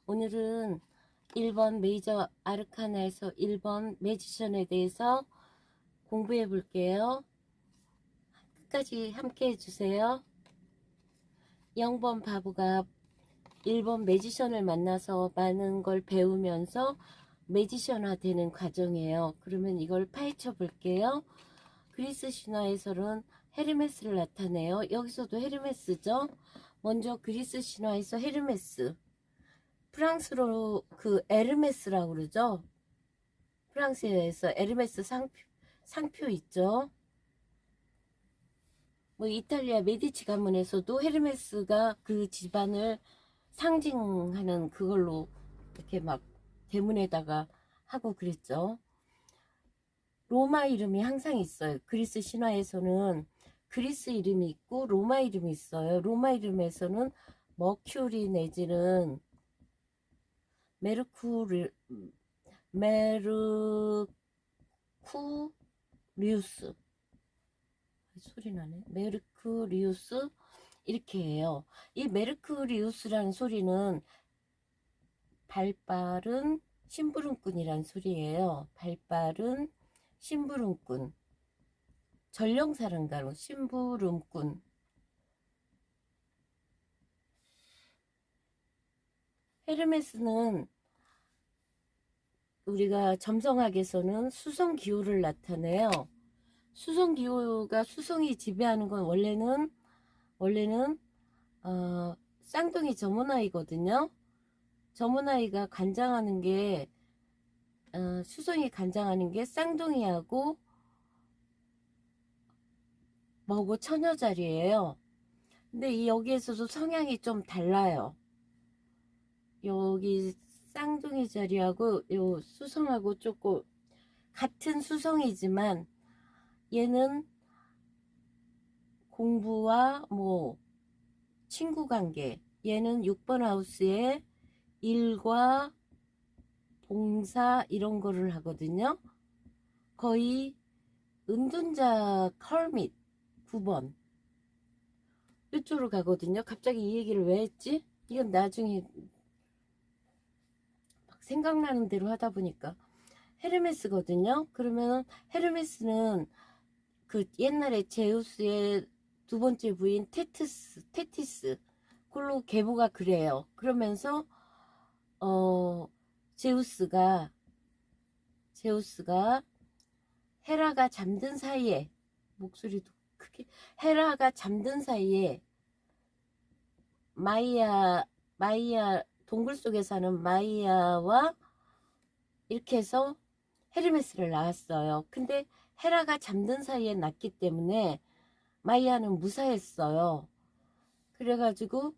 오늘은 1번 메이저 아르카나에서 1번 매지션에 대해서 공부해 볼게요. 끝까지 함께 해주세요. 0번 바보가 1번 매지션을 만나서 많은 걸 배우면서 매지션화 되는 과정이에요. 그러면 이걸 파헤쳐 볼게요. 그리스 신화에서는 헤르메스를 나타내요. 여기서도 헤르메스죠. 먼저 그리스 신화에서 헤르메스, 프랑스로 그 에르메스라고 그러죠. 프랑스에서 에르메스 상표 있죠. 뭐 이탈리아 메디치 가문에서도 헤르메스가 그 집안을 상징하는 그걸로 이렇게 막 대문에다가 하고 그랬죠. 로마 이름이 항상 있어요. 그리스 신화에서는 그리스 이름이 있고 로마 이름이 있어요. 로마 이름에서는 머큐리 내지는 메르쿠리, 메르쿠리우스, 소리 나네. 메르쿠리우스 이렇게 해요. 이 메르쿠리우스라는 소리는 발빠른 심부름꾼이란 소리예요. 발빠른 심부름꾼, 전령사령가로 심부름꾼. 헤르메스는 우리가 점성학에서는 수성기호를 나타내요. 수성기호가 수성이 지배하는 건 원래는 쌍둥이 저문아이거든요. 저문아이가 관장하는 게 수성이 관장하는 게 쌍둥이하고 뭐고 처녀자리예요. 근데 이 여기에서도 성향이 좀 달라요. 여기 쌍둥이 자리하고 요 수성하고 조금 같은 수성이지만 얘는 공부와 뭐 친구 관계, 얘는 6번 하우스에 일과 봉사 이런 거를 하거든요. 거의 은둔자 컬밋 9번 이쪽으로 가거든요. 갑자기 이 얘기를 왜 했지? 이건 나중에 막 생각나는 대로 하다 보니까 헤르메스거든요. 그러면 헤르메스는 그 옛날에 제우스의 두 번째 부인 테티스 그걸로 계보가 그래요. 그러면서 제우스가 헤라가 잠든 사이에, 목소리도 크게, 헤라가 잠든 사이에 마이아 동굴 속에 사는 마이아와 이렇게 해서 헤르메스를 낳았어요. 근데 헤라가 잠든 사이에 낳기 때문에 마이아는 무사했어요. 그래가지고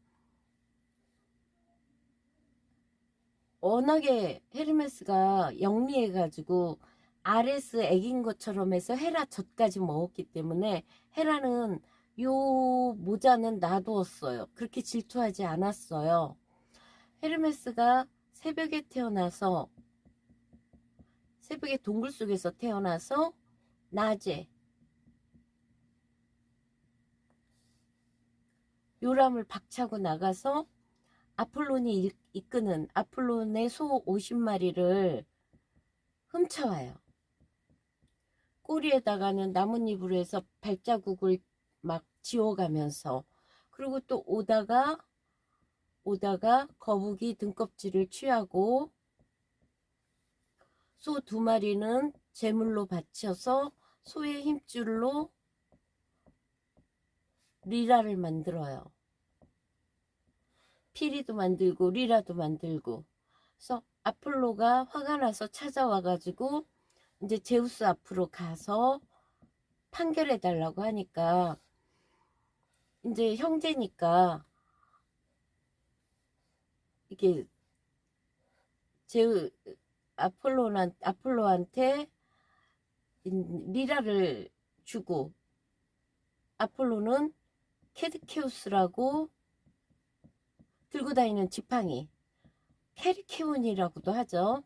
워낙에 헤르메스가 영리해가지고 아레스 애긴 것처럼 해서 헤라 젖까지 먹었기 때문에 헤라는 요 모자는 놔두었어요. 그렇게 질투하지 않았어요. 헤르메스가 새벽에 동굴 속에서 태어나서 낮에 요람을 박차고 나가서 아폴론이 이끄는 아폴론의 소 50마리를 훔쳐와요. 꼬리에다가는 나뭇잎으로 해서 발자국을 막 지워가면서, 그리고 또 오다가 거북이 등껍질을 취하고 소 2마리는 제물로 바쳐서 소의 힘줄로 리라를 만들어요. 피리도 만들고 리라도 만들고. 그래서 아폴로가 화가 나서 찾아와 가지고 이제 제우스 앞으로 가서 판결해 달라고 하니까, 이제 형제니까 이게 제우 아폴로한테 리라를 주고, 아폴로는 캐드케우스라고 들고 다니는 지팡이, 캐리케온이라고도 하죠.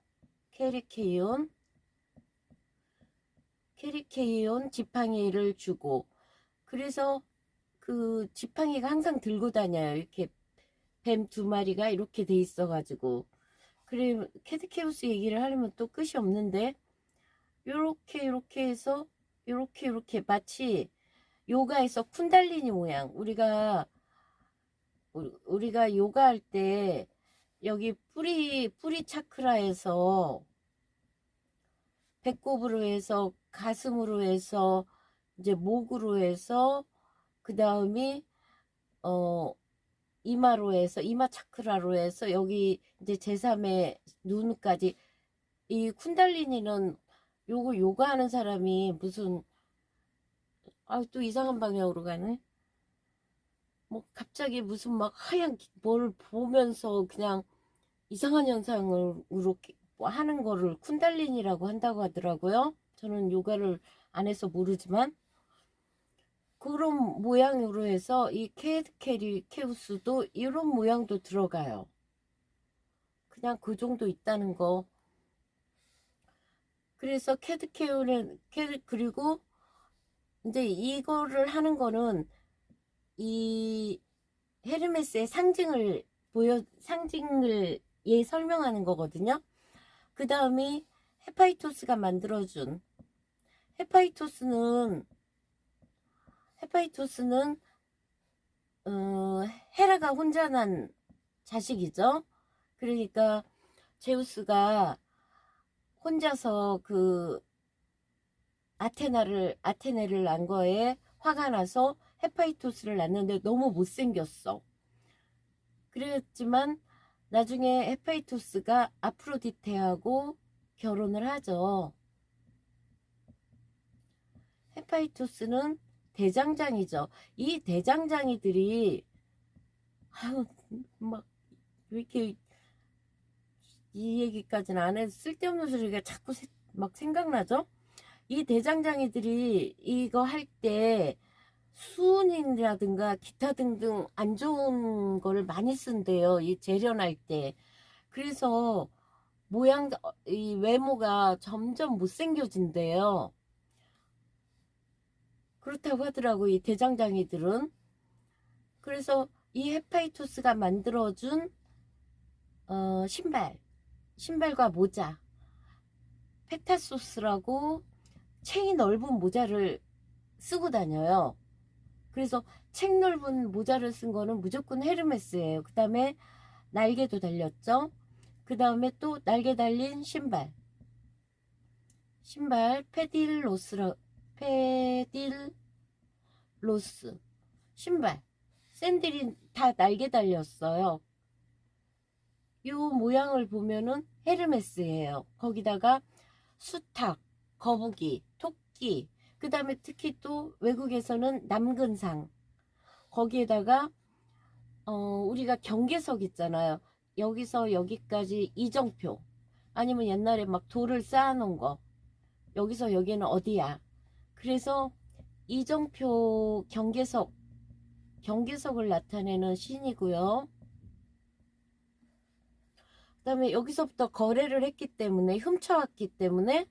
캐리케온 지팡이를 주고, 그래서 그 지팡이가 항상 들고 다녀요. 이렇게 뱀 2마리가 이렇게 돼 있어 가지고 그래, 캐드케우스 얘기를 하려면 또 끝이 없는데, 요렇게 해서 요렇게 마치 요가에서 쿤달리니 모양, 우리가 요가할 때 여기 뿌리 차크라에서 배꼽으로 해서 가슴으로 해서 이제 목으로 해서 그 다음이 이마로 해서 이마 차크라로 해서 여기 이제 제3의 눈까지, 이 쿤달리니는 요가 하는 사람이 무슨, 또 이상한 방향으로 가네. 뭐 갑자기 무슨 막 하얀 뭘 보면서 그냥 이상한 현상으로 뭐 하는 거를 쿤달리니라고 한다고 하더라고요. 저는 요가를 안 해서 모르지만 그런 모양으로 해서 이 캐드케우스도 이런 모양도 들어가요. 그냥 그 정도 있다는 거. 그래서 그리고 이제 이거를 하는 거는 이 헤르메스의 상징을 설명하는 거거든요. 그 다음이 헤파이토스가 만들어준, 헤파이토스는 헤라가 혼자 난 자식이죠. 그러니까 제우스가 혼자서 그 아테네를 낳은 거에 화가 나서 헤파이토스를 낳는데 너무 못생겼어. 그랬지만 나중에 헤파이토스가 아프로디테하고 결혼을 하죠. 헤파이토스는 대장장이죠. 이 대장장이들이 막 왜 이렇게 이 얘기까지는 안 해도 쓸데없는 소리가 자꾸 막 생각나죠? 이 대장장이들이 이거 할 때 수은이라든가 기타 등등 안 좋은 거를 많이 쓴대요. 이 재련할 때. 그래서 이 외모가 점점 못생겨진대요. 그렇다고 하더라고, 이 대장장이들은. 그래서 이 헤파이토스가 만들어준 신발과 모자, 페타소스라고 챙이 넓은 모자를 쓰고 다녀요. 그래서 책 넓은 모자를 쓴 거는 무조건 헤르메스예요. 그 다음에 날개도 달렸죠. 그 다음에 또 날개 달린 신발 페딜로스 신발, 샌들이 다 날개 달렸어요. 이 모양을 보면은 헤르메스예요. 거기다가 수탉, 거북이, 토끼, 그 다음에 특히 또 외국에서는 남근상, 거기에다가 우리가 경계석 있잖아요. 여기서 여기까지 이정표, 아니면 옛날에 막 돌을 쌓아놓은 거, 여기서 여기는 어디야. 그래서 이정표 경계석을 나타내는 신이고요. 그 다음에 여기서부터 거래를 했기 때문에, 훔쳐왔기 때문에,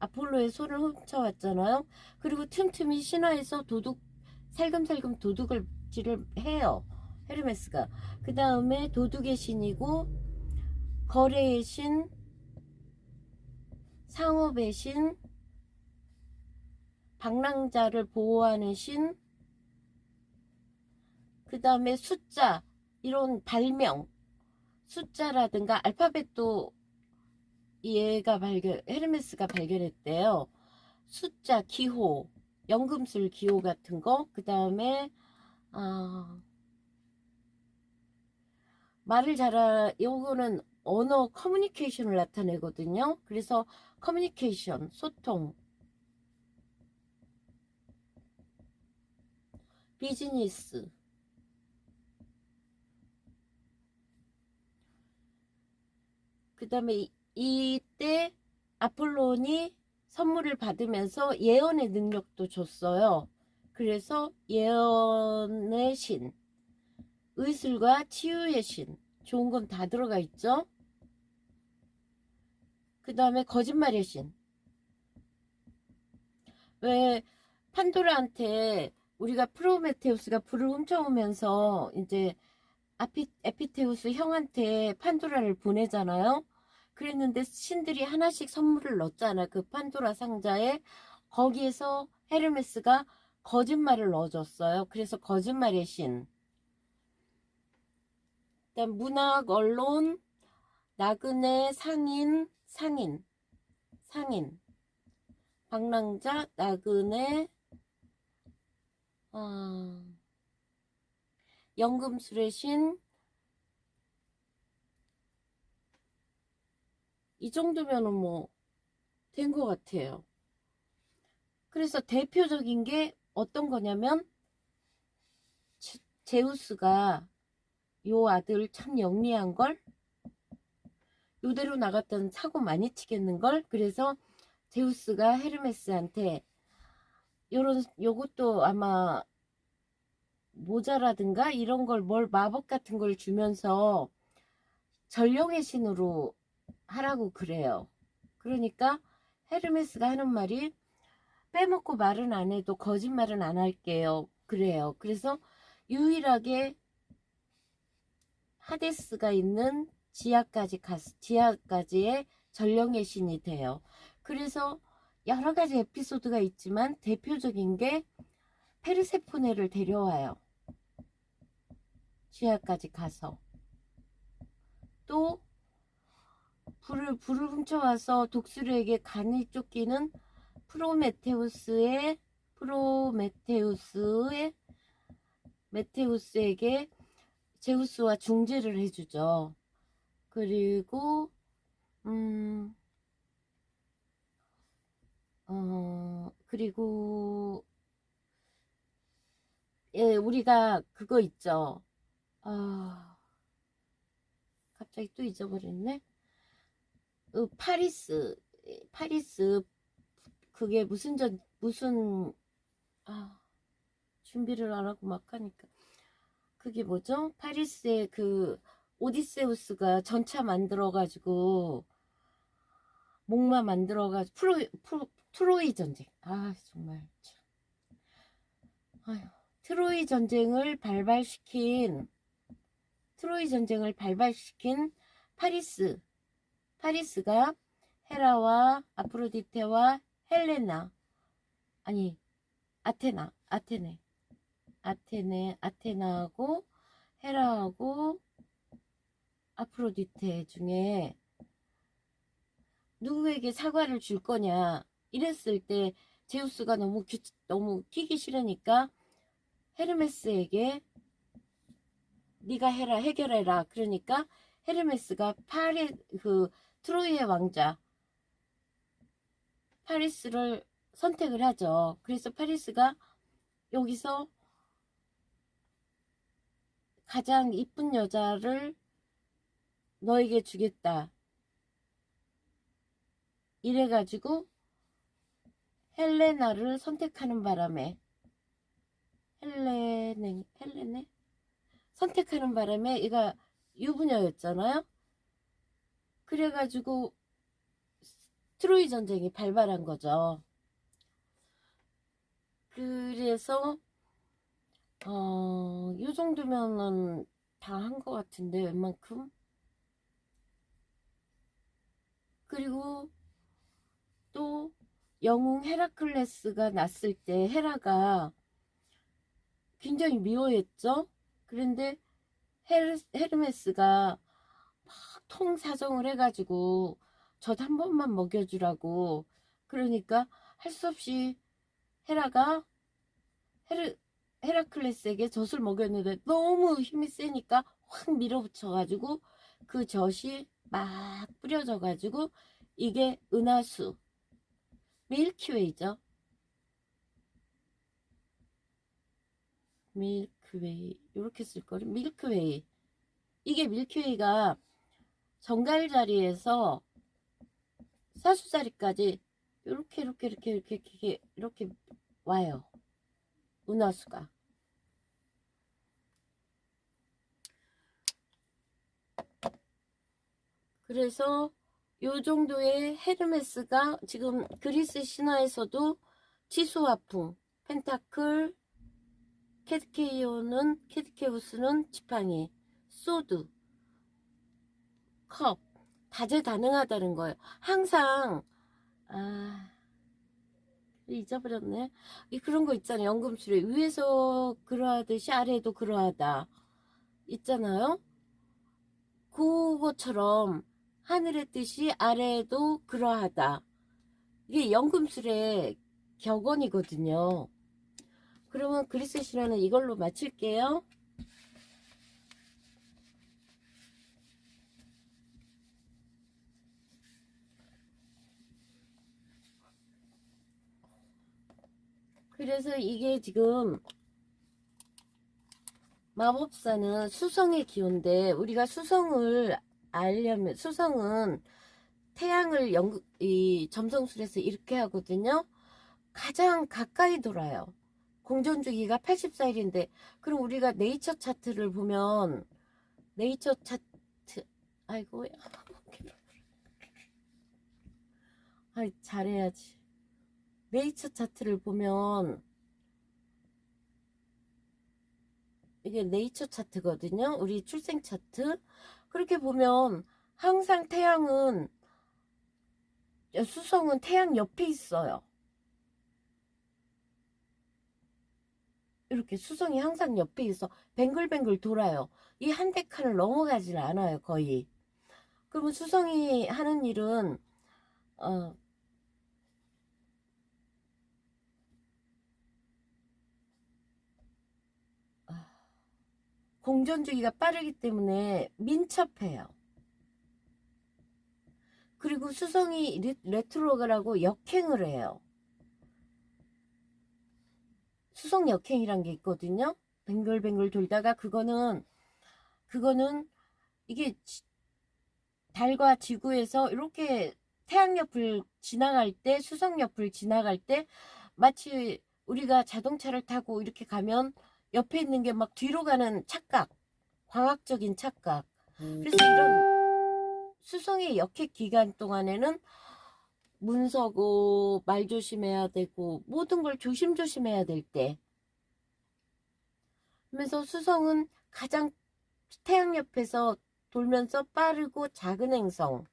아폴로의 손을 훔쳐왔잖아요. 그리고 틈틈이 신화에서 살금살금 도둑질을 해요, 헤르메스가. 그 다음에 도둑의 신이고, 거래의 신, 상업의 신, 방랑자를 보호하는 신, 그 다음에 숫자, 이런 발명, 숫자라든가 알파벳도 헤르메스가 발견했대요. 숫자, 기호, 연금술 기호 같은 거. 그 다음에 요거는 언어 커뮤니케이션을 나타내거든요. 그래서 커뮤니케이션, 소통, 비즈니스, 그 다음에 이때 아폴론이 선물을 받으면서 예언의 능력도 줬어요. 그래서 예언의 신, 의술과 치유의 신, 좋은 건 다 들어가 있죠. 그 다음에 거짓말의 신. 왜 판도라한테 우리가 프로메테우스가 불을 훔쳐오면서 이제 에피테우스 형한테 판도라를 보내잖아요. 그랬는데 신들이 하나씩 선물을 넣었잖아. 그 판도라 상자에. 거기에서 헤르메스가 거짓말을 넣어줬어요. 그래서 거짓말의 신. 그다음 문학, 언론, 나그네, 상인, 방랑자, 나그네, 어, 연금술의 신. 이 정도면은 뭐 된 것 같아요. 그래서 대표적인 게 어떤 거냐면 제우스가 요 아들 참 영리한 걸, 요대로 나갔던 사고 많이 치겠는 걸. 그래서 제우스가 헤르메스한테 요것도 아마 모자라든가 이런 걸, 뭘 마법 같은 걸 주면서 전령의 신으로 하라고 그래요. 그러니까 헤르메스가 하는 말이 빼먹고 말은 안 해도 거짓말은 안 할게요. 그래요. 그래서 유일하게 하데스가 있는 지하까지의 전령의 신이 돼요. 그래서 여러 가지 에피소드가 있지만 대표적인 게 페르세포네를 데려와요. 지하까지 가서. 또 불을 훔쳐와서 독수리에게 간이 쫓기는 메테우스에게 제우스와 중재를 해주죠. 그리고 그리고 예, 우리가 그거 있죠. 아, 갑자기 또 잊어버렸네. 파리스 그게 무슨 준비를 안 하고 막 하니까 그게 뭐죠? 파리스의 그 오디세우스가 전차 만들어가지고 목마 만들어가지고 트로이 전쟁. 정말 참. 아휴, 트로이 전쟁을 발발시킨 파리스가 헤라와 아프로디테와 헬레나, 아니 아테나하고 헤라하고 아프로디테 중에 누구에게 사과를 줄 거냐 이랬을 때 제우스가 너무 끼기 싫으니까 헤르메스에게 네가 해결해라. 그러니까 헤르메스가 트로이의 왕자 파리스를 선택을 하죠. 그래서 파리스가 여기서 가장 이쁜 여자를 너에게 주겠다. 이래가지고 헬레나를 선택하는 바람에 헬레네 선택하는 바람에 얘가 유부녀였잖아요. 그래가지고 트로이 전쟁이 발발한 거죠. 그래서 요 정도면은 다 한 것 같은데 웬만큼. 그리고 또 영웅 헤라클레스가 났을 때 헤라가 굉장히 미워했죠. 그런데 헤르메스가 막 통사정을 해가지고 젖 한 번만 먹여주라고. 그러니까 할 수 없이 헤라가 헤라클레스에게 젖을 먹였는데 너무 힘이 세니까 확 밀어붙여가지고 그 젖이 막 뿌려져가지고 이게 은하수 밀키웨이죠. 밀크웨이 이렇게 쓸거리. 밀크웨이. 이게 밀크웨이가 정갈자리에서 사수자리까지 이렇게 와요. 은하수가. 그래서 요 정도의 헤르메스가 지금 그리스 신화에서도 치수화풍, 펜타클, 케드케우스는 지팡이, 소드, 컵, 다재다능하다는 거예요. 항상 잊어버렸네. 그런 거 있잖아요. 연금술에 위에서 그러하듯이 아래에도 그러하다 있잖아요. 그것처럼 하늘의 뜻이 아래에도 그러하다. 이게 연금술의 격언이거든요. 그러면 그리스 신화는 이걸로 마칠게요. 그래서 이게 지금 마법사는 수성의 기호인데, 우리가 수성을 알려면, 수성은 태양을 이 점성술에서 이렇게 하거든요. 가장 가까이 돌아요. 공전주기가 84일인데, 그럼 우리가 네이처 차트를 보면, 네이처 차트, 아이고, 잘해야지. 네이처 차트를 보면, 이게 네이처 차트거든요. 우리 출생 차트. 그렇게 보면 항상 수성은 태양 옆에 있어요. 이렇게 수성이 항상 옆에 있어. 뱅글뱅글 돌아요. 이 한 대 칸을 넘어가질 않아요, 거의. 그러면 수성이 하는 일은 어, 공전주기가 빠르기 때문에 민첩해요. 그리고 수성이 레트로그라고 역행을 해요. 수성 역행이란 게 있거든요. 뱅글뱅글 돌다가 그거는 이게 달과 지구에서 이렇게 태양 옆을 지나갈 때, 수성 옆을 지나갈 때 마치 우리가 자동차를 타고 이렇게 가면 옆에 있는 게 막 뒤로 가는 착각, 과학적인 착각. 그래서 이런 수성의 역행 기간 동안에는 문서고 말 조심해야 되고 모든 걸 조심해야 될 때. 그래서 수성은 가장 태양 옆에서 돌면서 빠르고 작은 행성,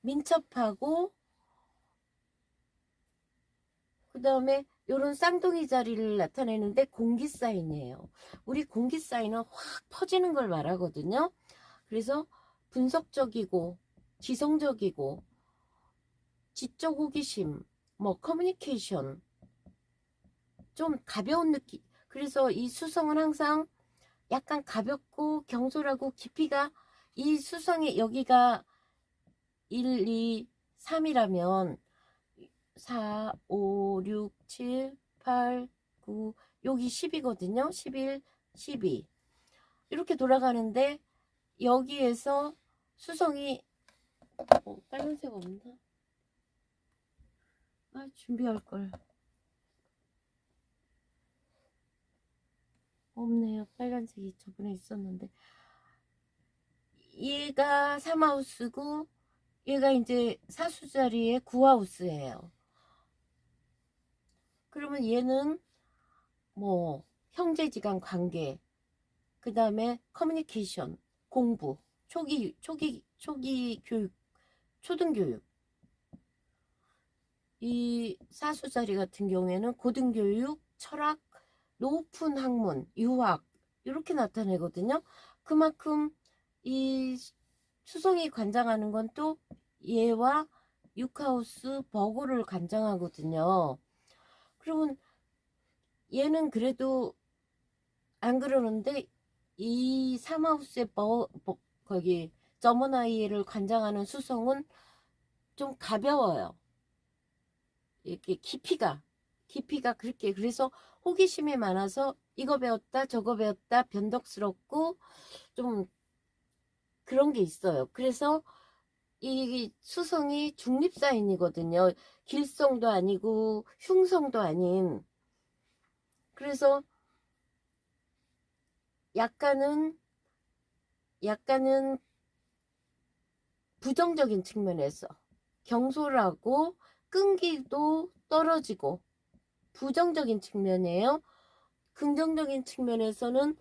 민첩하고, 그 다음에 요런 쌍둥이 자리를 나타내는데 공기 사인이에요. 우리 공기 사인은 확 퍼지는 걸 말하거든요. 그래서 분석적이고 지성적이고 지적 호기심, 뭐 커뮤니케이션, 좀 가벼운 느낌. 그래서 이 수성은 항상 약간 가볍고 경솔하고 깊이가, 이 수성의 여기가 1, 2, 3이라면 4, 5, 6, 7, 8, 9, 여기 10이거든요. 11, 12. 이렇게 돌아가는데 여기에서 수성이 빨간색 없나? 준비할 걸. 없네요. 빨간색이 저번에 있었는데. 얘가 3하우스고 얘가 이제 사수자리의 9하우스예요. 그러면 얘는 뭐 형제지간 관계, 그 다음에 커뮤니케이션, 공부, 초기 교육, 초등교육. 이 사수자리 같은 경우에는 고등교육, 철학, 높은 학문, 유학 이렇게 나타내거든요. 그만큼 이 수성이 관장하는 건 또 얘와 6하우스 버고를 관장하거든요. 그러면 얘는 그래도 안 그러는데 이 3하우스의 거기 저머나이를 관장하는 수성은 좀 가벼워요. 이렇게 깊이가 그렇게, 그래서 호기심이 많아서 이거 배웠다 저거 배웠다 변덕스럽고 좀 그런 게 있어요. 그래서 이 수성이 중립사인이거든요. 길성도 아니고 흉성도 아닌. 그래서 약간은 부정적인 측면에서 경솔하고 끈기도 떨어지고 부정적인 측면이에요. 긍정적인 측면에서는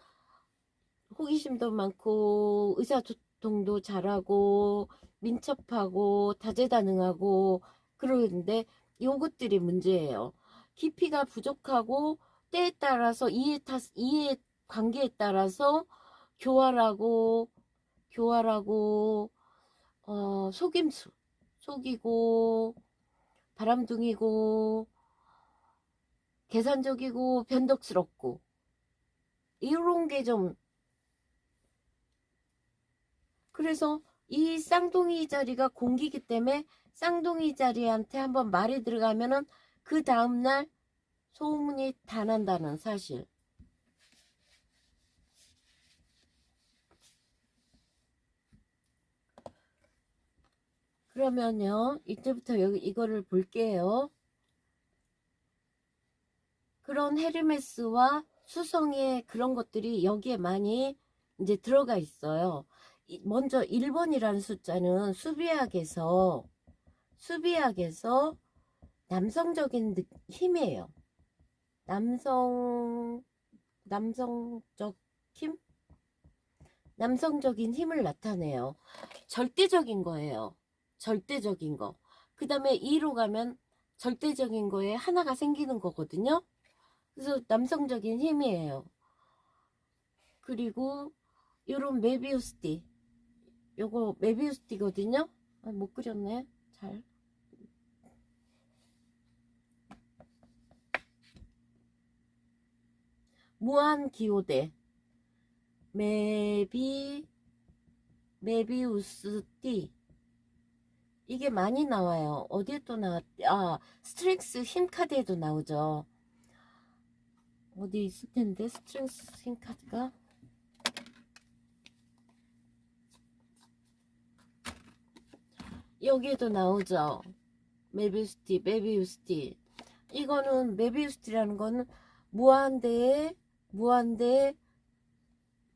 호기심도 많고 의사소통도 잘하고 민첩하고 다재다능하고 그러는데 요것들이 문제예요. 깊이가 부족하고 때에 따라서 이해 관계에 따라서 교활하고 교활하고 속임수 속이고 바람둥이고 계산적이고 변덕스럽고 이런 게 좀 그래서 이 쌍둥이 자리가 공기이기 때문에 쌍둥이 자리한테 한번 말이 들어가면은 그 다음날 소문이 다 난다는 사실. 그러면요 이때부터 여기 이거를 볼게요. 그런 헤르메스와 수성의 그런 것들이 여기에 많이 이제 들어가 있어요. 먼저 1번이라는 숫자는 수비학에서 남성적인 힘이에요. 남성적 힘? 남성적인 힘을 나타내요. 절대적인 거예요. 절대적인 거. 그 다음에 2로 가면 절대적인 거에 하나가 생기는 거거든요. 그래서 남성적인 힘이에요. 그리고 요런 메비우스띠. 요거 메비우스띠거든요. 못 그렸네. 잘. 무한기호대. 메비우스띠. 이게 많이 나와요. 어디에 또 스트렝스 힘 카드에도 나오죠. 어디 있을 텐데, 스트렝스 힘 카드가. 여기에도 나오죠. 메비우스티. 이거는 메비우스티라는 거는 무한대에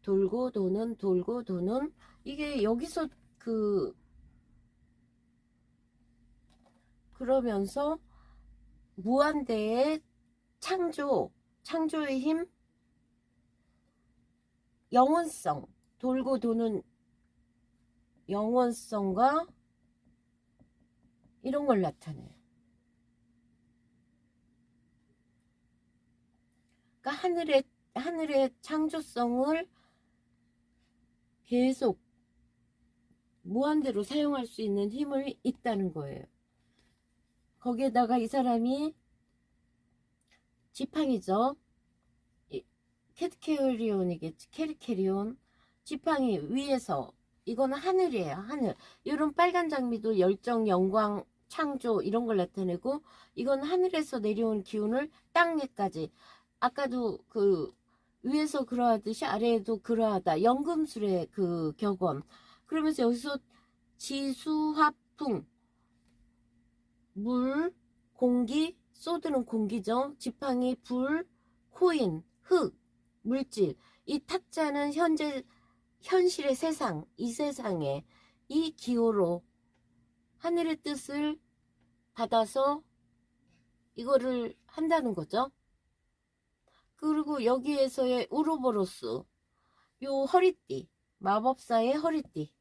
돌고 도는 이게 여기서 그러면서 무한대의 창조의 힘, 영원성, 돌고 도는 영원성과 이런 걸 나타내요. 그러니까 하늘의 창조성을 계속 무한대로 사용할 수 있는 힘을 있다는 거예요. 거기에다가 이 사람이 지팡이죠. 캐리온이겠지. 캐리온. 지팡이 위에서 이거는 하늘이에요. 하늘. 이런 빨간 장미도 열정, 영광, 창조 이런 걸 나타내고 이건 하늘에서 내려온 기운을 땅에까지. 아까도 위에서 그러하듯이 아래에도 그러하다. 연금술의 그 격언. 그러면서 여기서 지수화풍 물, 공기, 쏟는 공기죠. 지팡이, 불, 코인, 흙, 물질. 이 탁자는 현실의 세상, 이 세상에 이 기호로 하늘의 뜻을 받아서 이거를 한다는 거죠. 그리고 여기에서의 우로보로스, 요 허리띠, 마법사의 허리띠.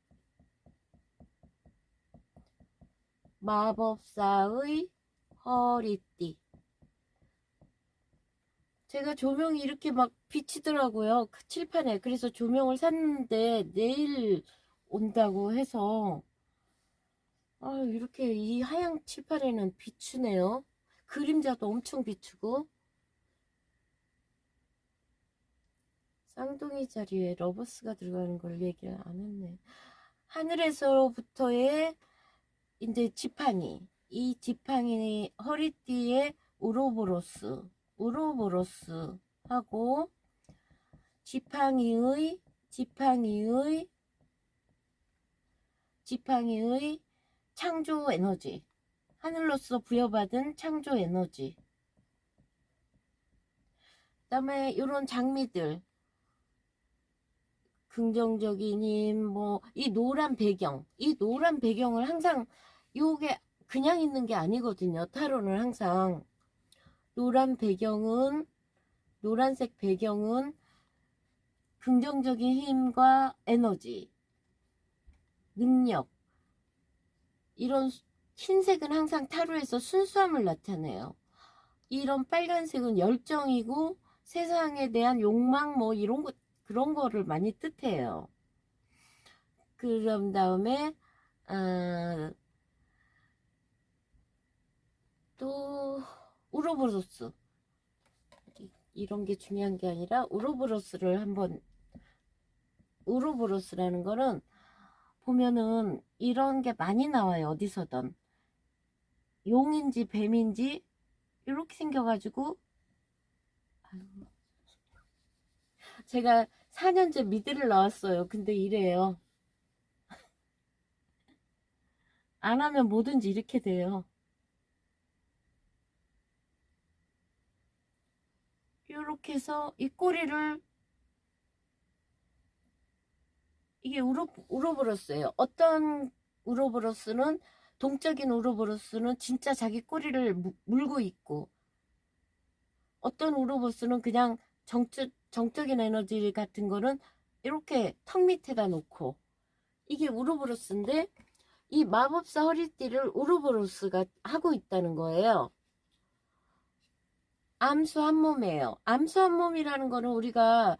마법사의 허리띠. 제가 조명이 이렇게 막 비치더라고요. 그 칠판에. 그래서 조명을 샀는데 내일 온다고 해서 이렇게 이 하얀 칠판에는 비추네요. 그림자도 엄청 비추고. 쌍둥이 자리에 러버스가 들어가는 걸 얘기를 안 했네. 하늘에서부터의 이제 지팡이. 이 지팡이 허리띠에 우로보로스 하고 지팡이의 창조 에너지. 하늘로서 부여받은 창조 에너지. 그 다음에 이런 장미들. 긍정적인 힘, 이 노란 배경을 항상, 요게 그냥 있는 게 아니거든요. 타로는 항상. 노란색 배경은 긍정적인 힘과 에너지, 능력, 이런 흰색은 항상 타로에서 순수함을 나타내요. 이런 빨간색은 열정이고 세상에 대한 욕망 뭐 이런 거 그런 거를 많이 뜻해요. 그런 다음에 또 우로보로스, 이런 게 중요한 게 아니라 우로보로스를 한번, 우로보로스라는 거는 보면은 이런 게 많이 나와요. 어디서든 용인지 뱀인지 이렇게 생겨가지고, 제가 4년째 미드를 나왔어요. 근데 이래요. 안 하면 뭐든지 이렇게 돼요. 이렇게 해서 이 꼬리를, 이게 우로보로스예요. 어떤 우로보로스는, 동적인 우로보로스는 진짜 자기 꼬리를 물고 있고, 어떤 우로보로스는 그냥 정적인 에너지 같은 거는 이렇게 턱 밑에다 놓고, 이게 우로보로스인데 이 마법사 허리띠를 우로보로스가 하고 있다는 거예요. 암수 한 몸이에요. 암수 한 몸이라는 거는 우리가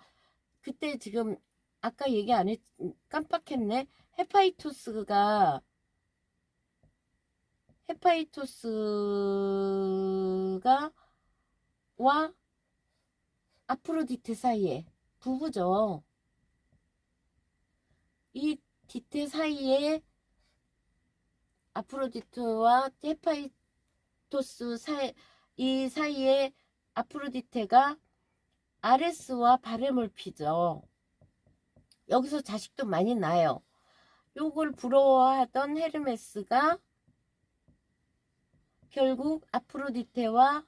그때 지금 아까 얘기 안 했, 깜빡했네. 헤파이토스가 와 아프로디테 사이에 부부죠. 이 디테 사이에, 아프로디테와 헤파이토스 사이, 이 사이에 아프로디테가 아레스와 바람을 피죠. 여기서 자식도 많이 나요. 요걸 부러워하던 헤르메스가 결국 아프로디테와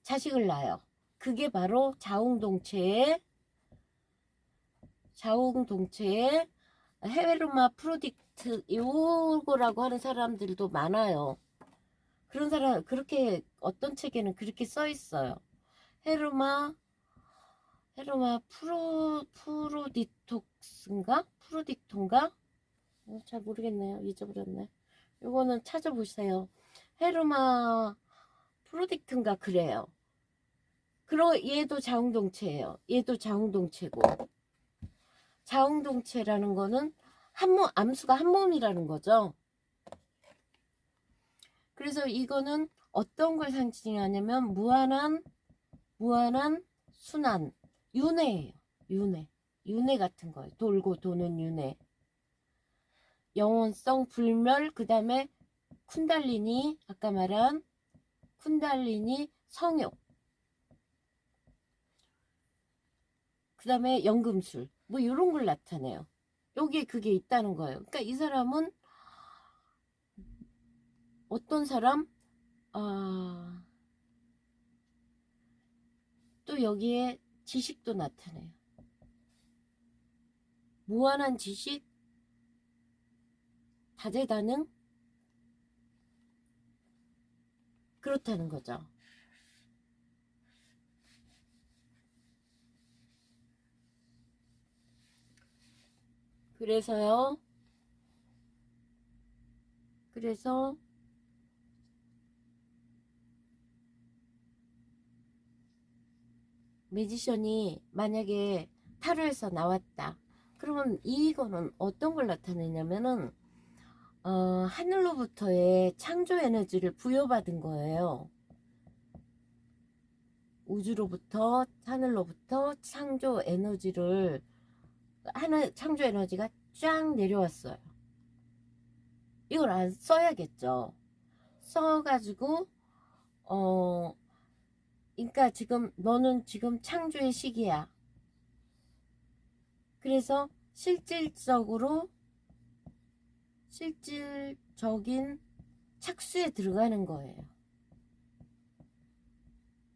자식을 낳아요. 그게 바로 자웅동체의 헤르마 프로딕트, 요거라고 하는 사람들도 많아요. 그런 사람, 그렇게 어떤 책에는 그렇게 써 있어요. 헤르마 프로디톡스인가? 프로딕토인가? 잘 모르겠네요. 잊어버렸네. 요거는 찾아보세요. 헤르마 프로딕트인가 그래요. 그리고 얘도 자웅동체예요. 얘도 자웅동체고, 자웅동체라는 거는 한 몸, 암수가 한 몸이라는 거죠. 그래서 이거는 어떤 걸 상징하냐면 무한한 순환, 윤회예요. 윤회 같은 거예요. 돌고 도는 윤회. 영혼성 불멸, 그 다음에 쿤달리니, 아까 말한 쿤달리니 성욕, 그 다음에 연금술, 뭐 이런 걸 나타내요. 여기에 그게 있다는 거예요. 그러니까 이 사람은 어떤 사람, 또 여기에 지식도 나타내요. 무한한 지식, 다재다능, 그렇다는 거죠. 그래서 매지션이 만약에 타로에서 나왔다. 그러면 이거는 어떤 걸 나타내냐면은 하늘로부터의 창조 에너지를 부여받은 거예요. 우주로부터, 하늘로부터 창조 에너지를, 창조 에너지가 쫙 내려왔어요. 이걸 안 써야겠죠. 써가지고 그러니까 지금 너는 지금 창조의 시기야. 그래서 실질적인 착수에 들어가는 거예요.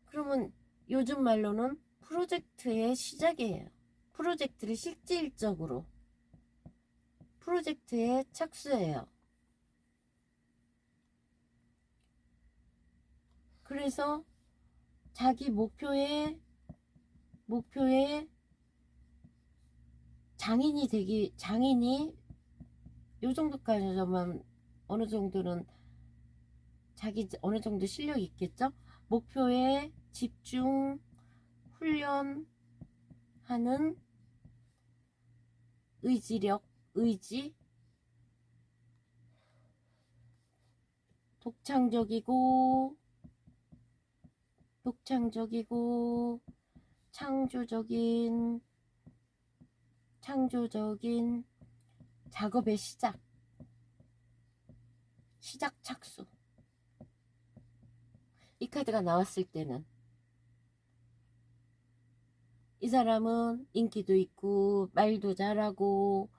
그러면 요즘 말로는 프로젝트의 시작이에요. 프로젝트를 실질적으로, 프로젝트에 착수해요. 그래서 자기 목표에 목표에 장인이 요 정도까지만 어느 정도는 자기 어느 정도 실력이 있겠죠? 목표에 집중, 훈련하는 의지력, 의지, 독창적이고 창조적인 작업의 시작 착수. 이 카드가 나왔을 때는 이 사람은 인기도 있고 말도 잘하고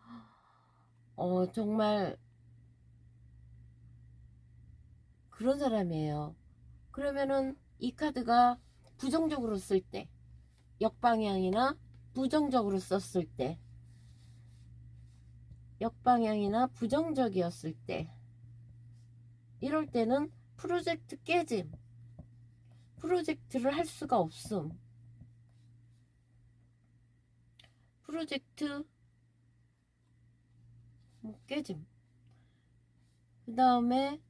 정말 그런 사람이에요. 그러면은 이 카드가 부정적으로 쓸 때, 역방향이나 부정적으로 썼을 때, 역방향이나 부정적이었을 때, 이럴 때는 프로젝트 깨짐, 프로젝트를 할 수가 없음, 프로젝트 깨짐. 그 다음에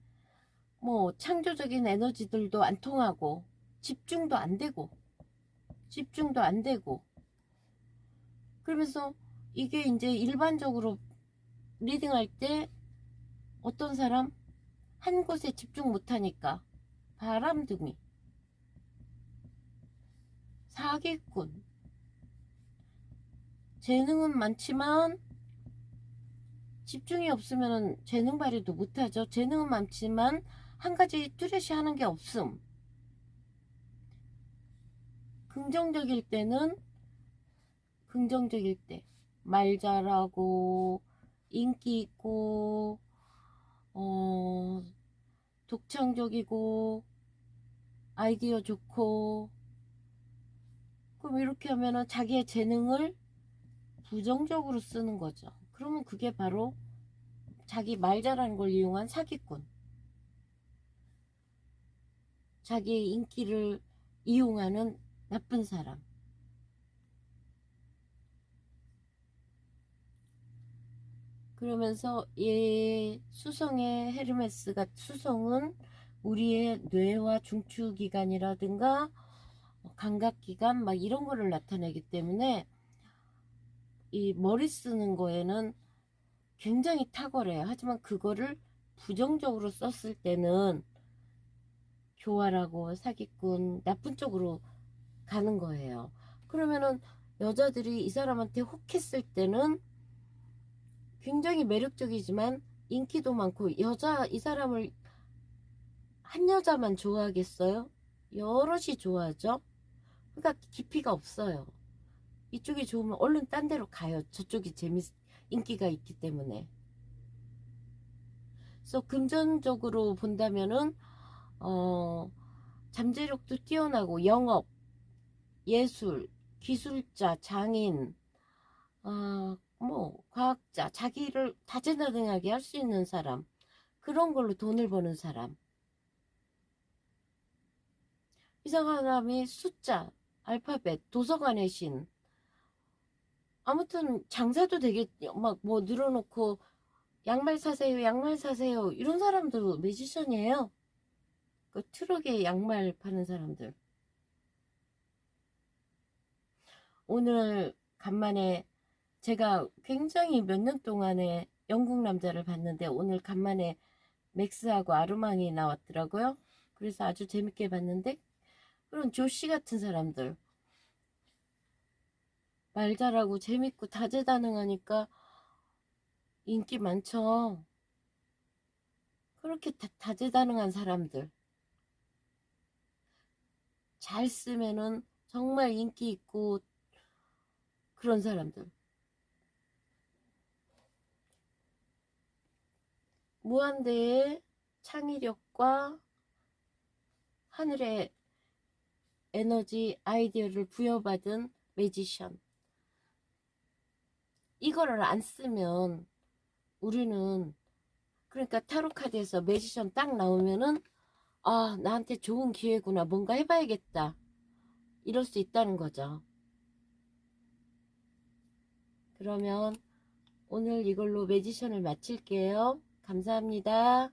뭐 창조적인 에너지들도 안 통하고 집중도 안 되고 그러면서 이게 이제 일반적으로 리딩할 때 어떤 사람 한 곳에 집중 못하니까 바람둥이, 사기꾼, 재능은 많지만 집중이 없으면 재능 발휘도 못하죠. 재능은 많지만 한 가지 뚜렷이 하는 게 없음. 긍정적일 때 말 잘하고 인기 있고 독창적이고 아이디어 좋고, 그럼 이렇게 하면은 자기의 재능을 부정적으로 쓰는 거죠. 그러면 그게 바로 자기 말 잘하는 걸 이용한 사기꾼, 자기의 인기를 이용하는 나쁜 사람. 그러면서 수성의 헤르메스가, 수성은 우리의 뇌와 중추기관이라든가 감각기관 막 이런 거를 나타내기 때문에 이 머리 쓰는 거에는 굉장히 탁월해요. 하지만 그거를 부정적으로 썼을 때는 교활하고 사기꾼, 나쁜 쪽으로 가는 거예요. 그러면은 여자들이 이 사람한테 혹했을 때는 굉장히 매력적이지만 인기도 많고, 이 사람을 한 여자만 좋아하겠어요? 여럿이 좋아하죠? 그러니까 깊이가 없어요. 이쪽이 좋으면 얼른 딴 데로 가요. 저쪽이 인기가 있기 때문에. 그래서 금전적으로 본다면은 잠재력도 뛰어나고 영업, 예술, 기술자, 장인, 뭐 과학자, 자기를 다재다능하게 할 수 있는 사람, 그런 걸로 돈을 버는 사람. 이 사람이 숫자, 알파벳, 도서관의 신, 아무튼 장사도 되게 막 뭐 늘어놓고 양말 사세요 이런 사람도 매지션이에요. 그 트럭에 양말 파는 사람들. 오늘 간만에 제가 굉장히 몇 년 동안에 영국 남자를 봤는데 오늘 간만에 맥스하고 아르망이 나왔더라고요. 그래서 아주 재밌게 봤는데, 그런 조씨 같은 사람들, 말 잘하고 재밌고 다재다능하니까 인기 많죠. 그렇게 다재다능한 사람들 잘 쓰면은 정말 인기 있고, 그런 사람들 무한대의 창의력과 하늘의 에너지, 아이디어를 부여받은 매지션. 이거를 안 쓰면 우리는, 그러니까 타로 카드에서 매지션 딱 나오면은 나한테 좋은 기회구나, 뭔가 해봐야겠다, 이럴 수 있다는 거죠. 그러면 오늘 이걸로 매지션을 마칠게요. 감사합니다.